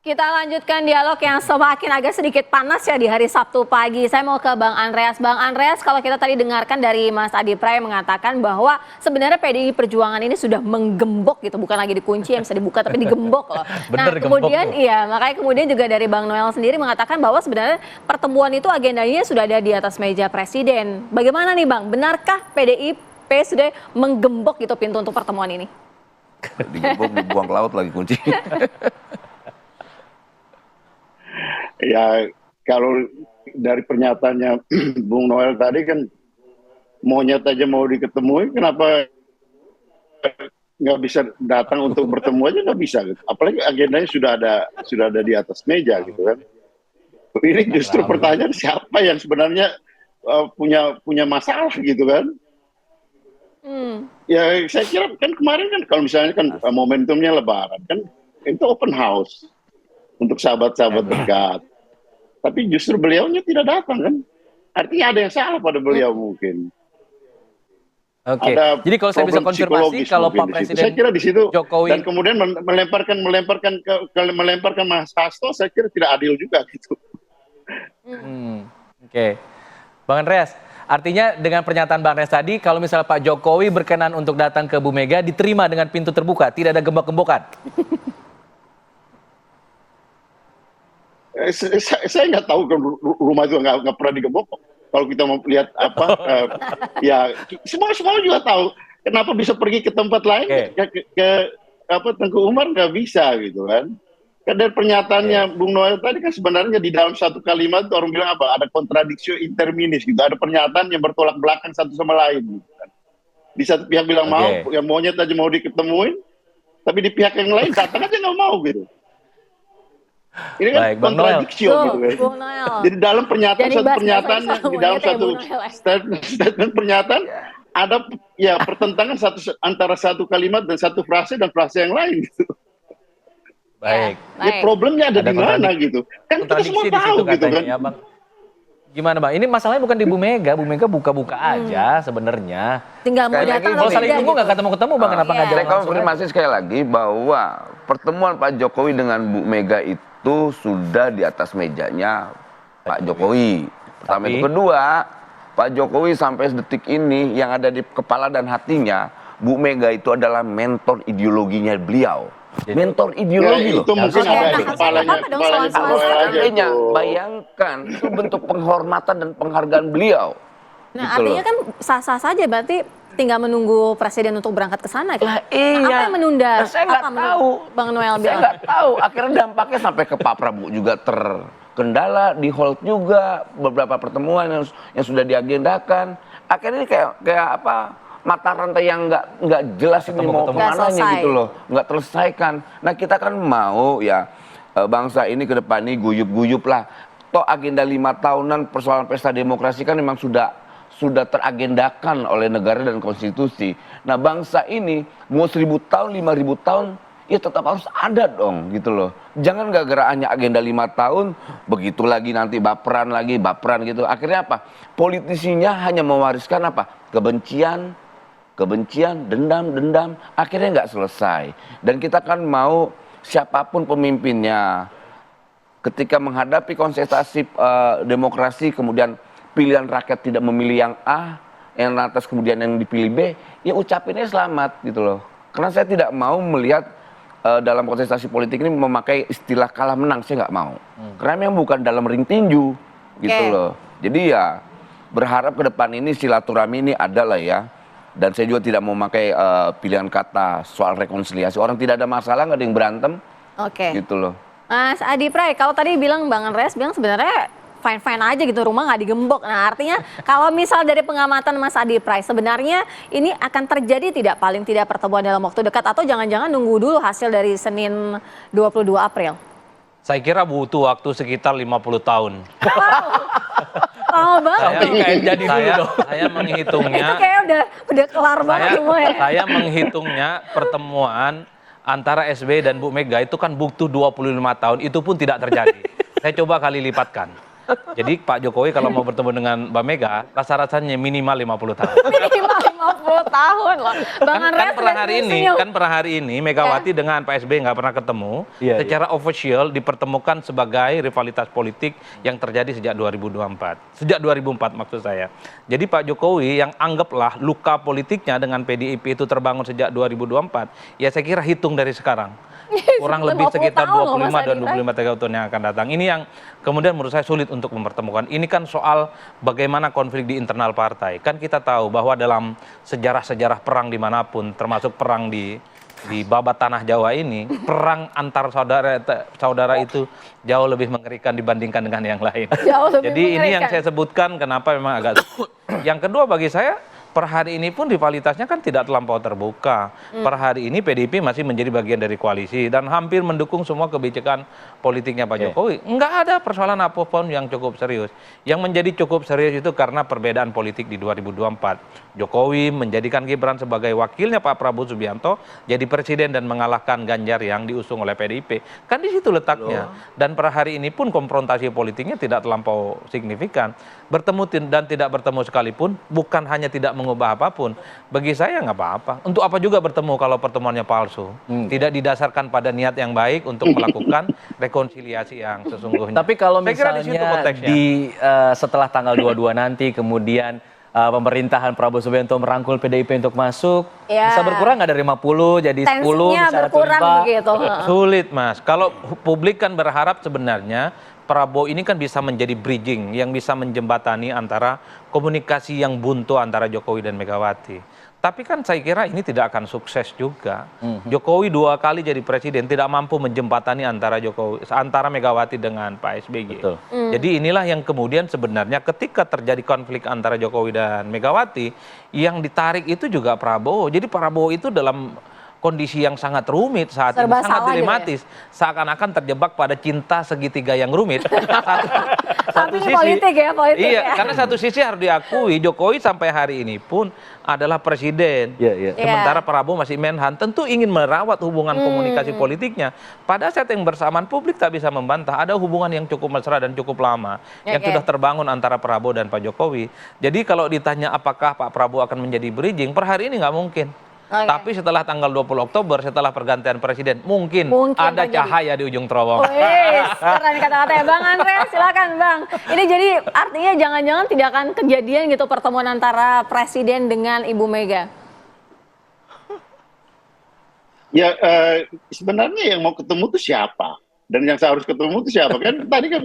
Kita lanjutkan dialog yang semakin agak sedikit panas ya di hari Sabtu pagi. Saya mau ke Bang Andreas. Bang Andreas, kalau kita tadi dengarkan dari Mas Adi Pray mengatakan bahwa sebenarnya PDI Perjuangan ini sudah menggembok gitu, bukan lagi dikunci yang bisa dibuka tapi digembok loh. Bener, Nah kemudian iya, makanya kemudian juga dari Bang Noel sendiri mengatakan bahwa sebenarnya pertemuan itu agendanya sudah ada di atas meja Presiden. Bagaimana nih Bang, benarkah PDIP sudah menggembok gitu pintu untuk pertemuan ini? Digembok, dibuang ke laut lagi kunci. Ya, kalau dari pernyataannya Bung Noel tadi kan monyet aja mau diketemui, kenapa nggak bisa datang untuk bertemu aja nggak bisa gitu. Apalagi agendanya sudah ada di atas meja gitu kan. Ini justru pertanyaan siapa yang sebenarnya punya masalah gitu kan. Ya saya kira kan kemarin kan kalau misalnya kan momentumnya Lebaran kan itu open house untuk sahabat-sahabat dekat. Tapi justru beliaunya tidak datang kan. Artinya ada yang salah pada beliau mungkin. Oke. Ada Jadi kalau saya bisa konfirmasi kalau Pak Presiden saya kira di situ Jokowi dan kemudian melemparkan Mas Hasto, saya kira tidak adil juga gitu. Oke. Bang Andreas, artinya dengan pernyataan Bang Andreas tadi, kalau misalnya Pak Jokowi berkenan untuk datang ke Bu Mega, diterima dengan pintu terbuka, tidak ada gembok-gembokan? Saya nggak tahu kan rumah itu nggak pernah digembok. Kalau kita mau lihat apa, ya semua juga tahu kenapa bisa pergi ke tempat lain ke Tengku Umar nggak bisa gitu kan. Kan dari pernyataannya Bung Noel tadi kan sebenarnya di dalam satu kalimat itu orang bilang apa? Ada kontradiksi interminis gitu. Ada pernyataan yang bertolak belakang satu sama lain. Gitu kan. Di satu pihak bilang mau, yang maunya tadi mau diketemuin, tapi di pihak yang lain datang aja nggak mau gitu. Ini kan kontradiksi gitu kan. Jadi dalam pernyataan di dalam satu statement pernyataan ada ya pertentangan antara satu kalimat dan satu frase dan frase yang lain gitu. Baik. Ya, problemnya ada di mana gitu. Kan kita semua tahu gitu kan. Ya, Bang. Gimana Bang? Ini masalahnya bukan di Bu Mega. Bu Mega buka-buka aja sebenarnya. Tinggal mau datang kalau saling tunggu nggak ketemu-ketemu Bang, kenapa nggak jalan langsung? Saya konfirmasi sekali lagi bahwa pertemuan Pak Jokowi dengan Bu Mega itu sudah di atas mejanya Pak Jokowi. Pertama itu. Kedua, Pak Jokowi sampai detik ini yang ada di kepala dan hatinya, Bu Mega itu adalah mentor ideologinya beliau. Mentor ideologi ya, itu mungkin ada di kepalanya artinya bayangkan itu bentuk penghormatan dan penghargaan beliau. Nah gitu artinya kan sah-sah saja, berarti tinggal menunggu Presiden untuk berangkat ke sana. Lah, iya. Nah, apa yang menunda? Saya nggak tahu. Bang Noel saya nggak tahu. Akhirnya dampaknya sampai ke Pak Prabowo juga terkendala, di hold juga beberapa pertemuan yang sudah diagendakan. Akhirnya ini kayak apa? Mata rantai yang nggak jelas ini mau kemananya gitu loh, nggak terselesaikan. Nah kita kan mau ya bangsa ini ke depan ini guyup-guyup lah. Toh agenda 5 tahunan persoalan pesta demokrasi kan memang sudah teragendakan oleh negara dan konstitusi. Nah bangsa ini mau 1000 tahun, 5000 tahun, ya tetap harus ada dong gitu loh. Jangan gara-gara hanya agenda 5 tahun, begitu lagi nanti baperan gitu. Akhirnya apa? Politisinya hanya mewariskan apa? Kebencian, dendam, akhirnya nggak selesai. Dan kita kan mau siapapun pemimpinnya, ketika menghadapi kontestasi demokrasi, kemudian pilihan rakyat tidak memilih yang A, yang lantas kemudian yang dipilih B, ya ucapinnya selamat gitu loh. Karena saya tidak mau melihat dalam kontestasi politik ini memakai istilah kalah menang, saya nggak mau. Karena memang bukan dalam ring tinju gitu loh. Jadi ya berharap ke depan ini silaturahmi ini ada lah ya. Dan saya juga tidak mau memakai pilihan kata soal rekonsiliasi. Orang tidak ada masalah, nggak ada yang berantem. Gitu loh. Mas Adi Pray, kalau tadi bilang Bang Andreas bilang sebenarnya fine-fine aja gitu, rumah nggak digembok. Nah artinya kalau misal dari pengamatan Mas Adi Pray, sebenarnya ini akan terjadi paling tidak pertemuan dalam waktu dekat, atau jangan-jangan nunggu dulu hasil dari Senin 22 April? Saya kira butuh waktu sekitar 50 tahun. Lama banget. Saya menghitungnya. Itu kayak udah kelar banget semua ya. Saya menghitungnya pertemuan antara SBY dan Bu Mega itu kan butuh 25 tahun. Itu pun tidak terjadi. Saya coba kali lipatkan. Jadi Pak Jokowi kalau mau bertemu dengan Mbak Mega, rasa-rasanya minimal 50 tahun. Minimal 50 tahun loh. Bang Andreas Kan per hari ini Megawati dengan Pak SBY nggak pernah ketemu. Iya, Secara official dipertemukan sebagai rivalitas politik yang terjadi sejak 2024. Sejak 2004 maksud saya. Jadi Pak Jokowi yang anggaplah luka politiknya dengan PDIP itu terbangun sejak 2024, ya saya kira hitung dari sekarang. Kurang lebih 50 sekitar tahun loh, Mas 25 dan Adi. 25 tahun yang akan datang. Ini yang kemudian menurut saya sulit untuk mempertemukan. Ini kan soal bagaimana konflik di internal partai. Kan kita tahu bahwa dalam sejarah-sejarah perang dimanapun, termasuk perang di babat tanah Jawa ini, perang antar saudara itu jauh lebih mengerikan dibandingkan dengan yang lain. Jauh lebih Jadi ini yang mengerikan. saya sebutkan kenapa memang agak. Yang kedua bagi saya, per hari ini pun rivalitasnya kan tidak terlampau terbuka. Per hari ini PDIP masih menjadi bagian dari koalisi dan hampir mendukung semua kebijakan politiknya Pak Jokowi. Enggak ada persoalan apapun yang cukup serius. Yang menjadi cukup serius itu karena perbedaan politik di 2024. Jokowi menjadikan Gibran sebagai wakilnya Pak Prabowo Subianto jadi presiden dan mengalahkan Ganjar yang diusung oleh PDIP. Kan di situ letaknya. Dan per hari ini pun konfrontasi politiknya tidak terlampau signifikan. Bertemu dan tidak bertemu sekalipun bukan hanya tidak mengubah apapun. Bagi saya nggak apa-apa. Untuk apa juga bertemu kalau pertemuannya palsu? Tidak didasarkan pada niat yang baik untuk melakukan rekonsiliasi yang sesungguhnya. Tapi kalau Saya kira di situ misalnya konteksnya. setelah tanggal 22 nanti kemudian pemerintahan Prabowo Subianto merangkul PDIP untuk masuk, Ya. bisa berkurang nggak dari 50 jadi 10 Tensinya misalnya berkurang tiba-tiba? begitu. Sulit Mas. Kalau publik kan berharap sebenarnya Prabowo ini kan bisa menjadi bridging yang bisa menjembatani antara komunikasi yang buntu antara Jokowi dan Megawati. Tapi kan saya kira ini tidak akan sukses juga. Jokowi 2 kali jadi presiden tidak mampu menjembatani antara Megawati dengan Pak SBY. Betul. Jadi inilah yang kemudian sebenarnya ketika terjadi konflik antara Jokowi dan Megawati, yang ditarik itu juga Prabowo. Jadi Prabowo itu dalam kondisi yang sangat rumit saat ini, Serba sangat salah gitu ya? dilematis. Seakan-akan terjebak pada cinta segitiga yang rumit. Tapi ini politik ya, politik Iya, ya. karena satu sisi harus diakui Jokowi sampai hari ini pun adalah presiden. Iya, iya. Sementara Prabowo masih menhan, tentu ingin merawat hubungan komunikasi politiknya. Pada saat yang bersamaan publik tak bisa membantah ada hubungan yang cukup mesra dan cukup lama yang Oke. sudah terbangun antara Prabowo dan Pak Jokowi. Jadi kalau ditanya apakah Pak Prabowo akan menjadi bridging, per hari ini nggak mungkin. Oke. Tapi setelah tanggal 20 Oktober, setelah pergantian presiden, mungkin ada terjadi. cahaya di ujung terowongan. Wih, keren kata-katanya Bang Andreas, silakan Bang. Ini jadi artinya jangan-jangan tidak akan kejadian gitu pertemuan antara presiden dengan Ibu Mega. Ya sebenarnya yang mau ketemu itu siapa dan yang harus ketemu itu siapa kan tadi kan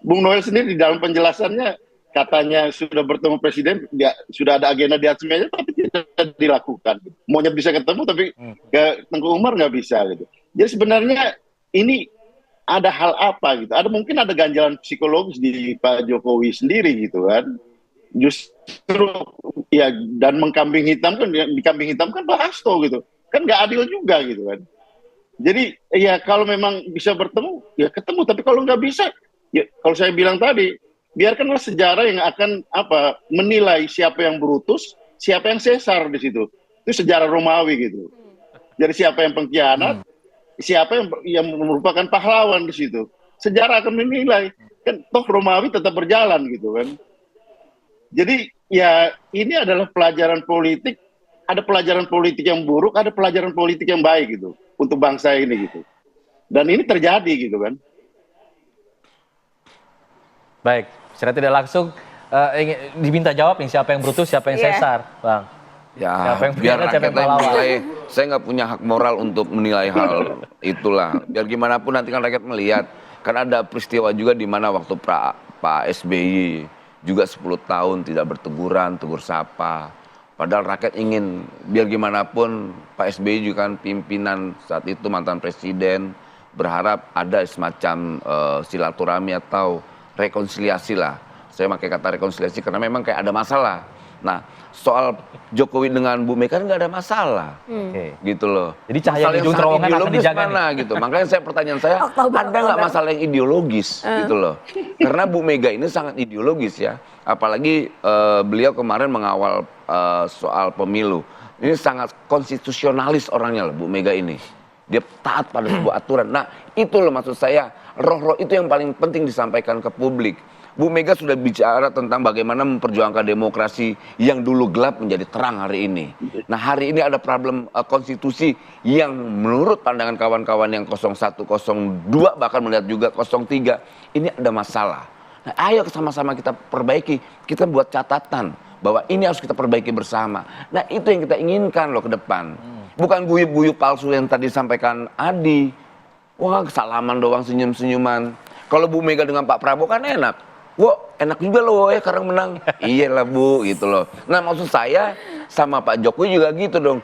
Bung Noel sendiri di dalam penjelasannya katanya sudah bertemu presiden, ya, sudah ada agenda di atas meja tapi tidak dilakukan. Maunya bisa ketemu tapi ke Tengku Umar nggak bisa gitu. Jadi sebenarnya ini ada hal apa gitu? Ada mungkin ada ganjalan psikologis di Pak Jokowi sendiri gitu kan. Justru ya dan mengkambing hitamkan, dikambing hitamkan Pak Hasto gitu. Kan nggak adil juga gitu kan. Jadi ya kalau memang bisa bertemu ya ketemu, tapi kalau nggak bisa ya kalau saya bilang tadi biarkanlah sejarah yang akan menilai siapa yang Brutus, siapa yang Caesar di situ. Itu sejarah Romawi gitu. Jadi siapa yang pengkhianat, siapa yang merupakan pahlawan di situ. Sejarah akan menilai. Kan toh Romawi tetap berjalan gitu kan. Jadi ya ini adalah pelajaran politik. Ada pelajaran politik yang buruk, ada pelajaran politik yang baik gitu untuk bangsa ini gitu. Dan ini terjadi gitu kan. Baik, secara tidak langsung diminta jawab nih siapa yang Brutus, siapa yang Iya. Caesar, Bang. Ya, Siapa yang biar pengkhianat, siapa yang rakyat yang pahlawan? menilai. Saya nggak punya hak moral untuk menilai hal itulah. Biar gimana pun nanti kan rakyat melihat. Kan ada peristiwa juga di mana waktu Pak SBY juga 10 tahun tidak berteguran, tegur sapa. Padahal rakyat ingin, biar gimana pun Pak SBY juga kan pimpinan saat itu mantan presiden, berharap ada semacam silaturahmi atau rekonsiliasi lah. Saya pakai kata rekonsiliasi karena memang kayak ada masalah. Nah, soal Jokowi dengan Bu Mega nggak ada masalah, Oke. gitu loh. Jadi cahaya Masalah di yang ujung sangat terowongan akan ideologis dijaga mana gitu. Makanya pertanyaan saya, Oktober, ada nggak Oktober. masalah yang ideologis gitu loh? Karena Bu Mega ini sangat ideologis ya. Apalagi beliau kemarin mengawal soal pemilu. Ini sangat konstitusionalis orangnya loh Bu Mega ini. Dia taat pada sebuah aturan. Nah itu loh maksud saya, roh-roh itu yang paling penting disampaikan ke publik. Bu Mega sudah bicara tentang bagaimana memperjuangkan demokrasi yang dulu gelap menjadi terang hari ini. Nah, hari ini ada problem konstitusi yang menurut pandangan kawan-kawan yang 01, 02 bahkan melihat juga 03 ini ada masalah. Nah, ayo sama-sama kita perbaiki, kita buat catatan bahwa ini harus kita perbaiki bersama. Nah, itu yang kita inginkan loh ke depan. Bukan guyup-guyup palsu yang tadi disampaikan Adi. Wah, salaman doang, senyum-senyuman. Kalau Bu Mega dengan Pak Prabowo kan enak. Wah, enak juga loh ya sekarang menang. Iyalah Bu, gitu loh. Nah, maksud saya sama Pak Jokowi juga gitu dong.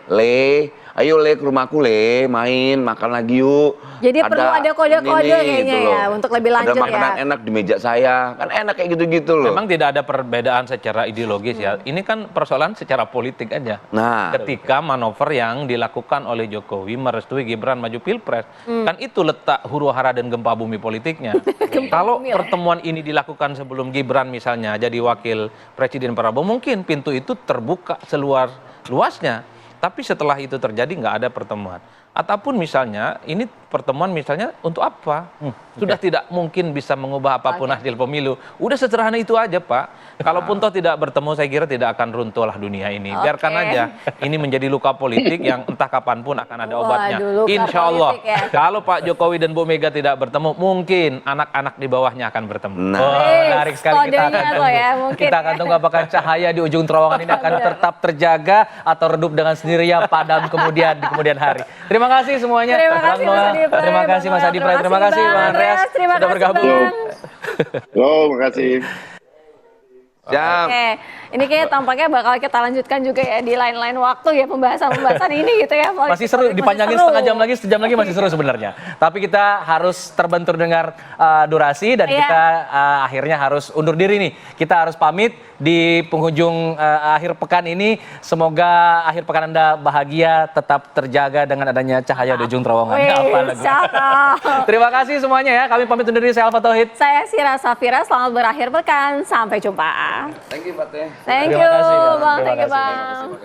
Ayo ke rumahku main, makan lagi yuk. Jadi perlu ada kode-kode ini, kayaknya gitu loh. ya untuk lebih lanjut ada makanan ya. enak di meja saya, kan enak kayak gitu-gitu loh. Memang tidak ada perbedaan secara ideologis ya. Ini kan persoalan secara politik aja. Nah, Ketika manuver yang dilakukan oleh Jokowi merestui Gibran maju Pilpres, kan itu letak huru-hara dan gempa bumi politiknya. Kalau bumi lah. pertemuan ini dilakukan sebelum Gibran misalnya jadi wakil Presiden Prabowo, mungkin pintu itu terbuka seluas-luasnya. Tapi setelah itu terjadi nggak ada pertemuan. Ataupun misalnya ini pertemuan misalnya untuk apa? Sudah tidak mungkin bisa mengubah apapun hasil pemilu. Udah sederhana itu aja Pak. Kalaupun toh tidak bertemu saya kira tidak akan runtuhlah dunia ini. Biarkan Oke. aja. Ini menjadi luka politik yang entah kapanpun akan ada obatnya. Waduh, luka Insya Allah politik ya. kalau Pak Jokowi dan Bu Mega tidak bertemu, mungkin anak-anak di bawahnya akan bertemu. Nah. Wah, menarik sekali, kita Kodenya akan tuh tunggu. ya, mungkin Kita akan ya. tunggu apakah cahaya di ujung terowongan ini akan Benar. tetap terjaga atau redup dengan sendirinya padam di kemudian hari. Terima kasih semuanya. Terima kasih Bang Mas Noah. Adi Pray, Terima kasih Bang Mas Noel. Adi Pray. Terima kasih Bang Andreas Terima sudah kasih, bergabung. Bang. Oh, makasih. siap. Oke, ini kayaknya tampaknya bakal kita lanjutkan juga ya di lain-lain waktu ya pembahasan ini gitu ya. Masih seru, Politik dipanjangin masih seru. setengah jam lagi, sejam lagi masih seru sebenarnya. Tapi kita harus terbentur dengan durasi dan Iya. kita akhirnya harus undur diri nih. Kita harus pamit di penghujung akhir pekan ini. Semoga akhir pekan Anda bahagia, tetap terjaga dengan adanya cahaya di ujung terowongan. Wih, Apa lagu? cakep. Terima kasih semuanya ya. Kami pamit undur diri. Saya Alfa Tauhid. Saya Sira Safira, selamat berakhir pekan. Sampai jumpa. Thank you, Pak Teh. Thank Terima you, kasih, Bang. Bang. Terima Thank you, kasih. Bang.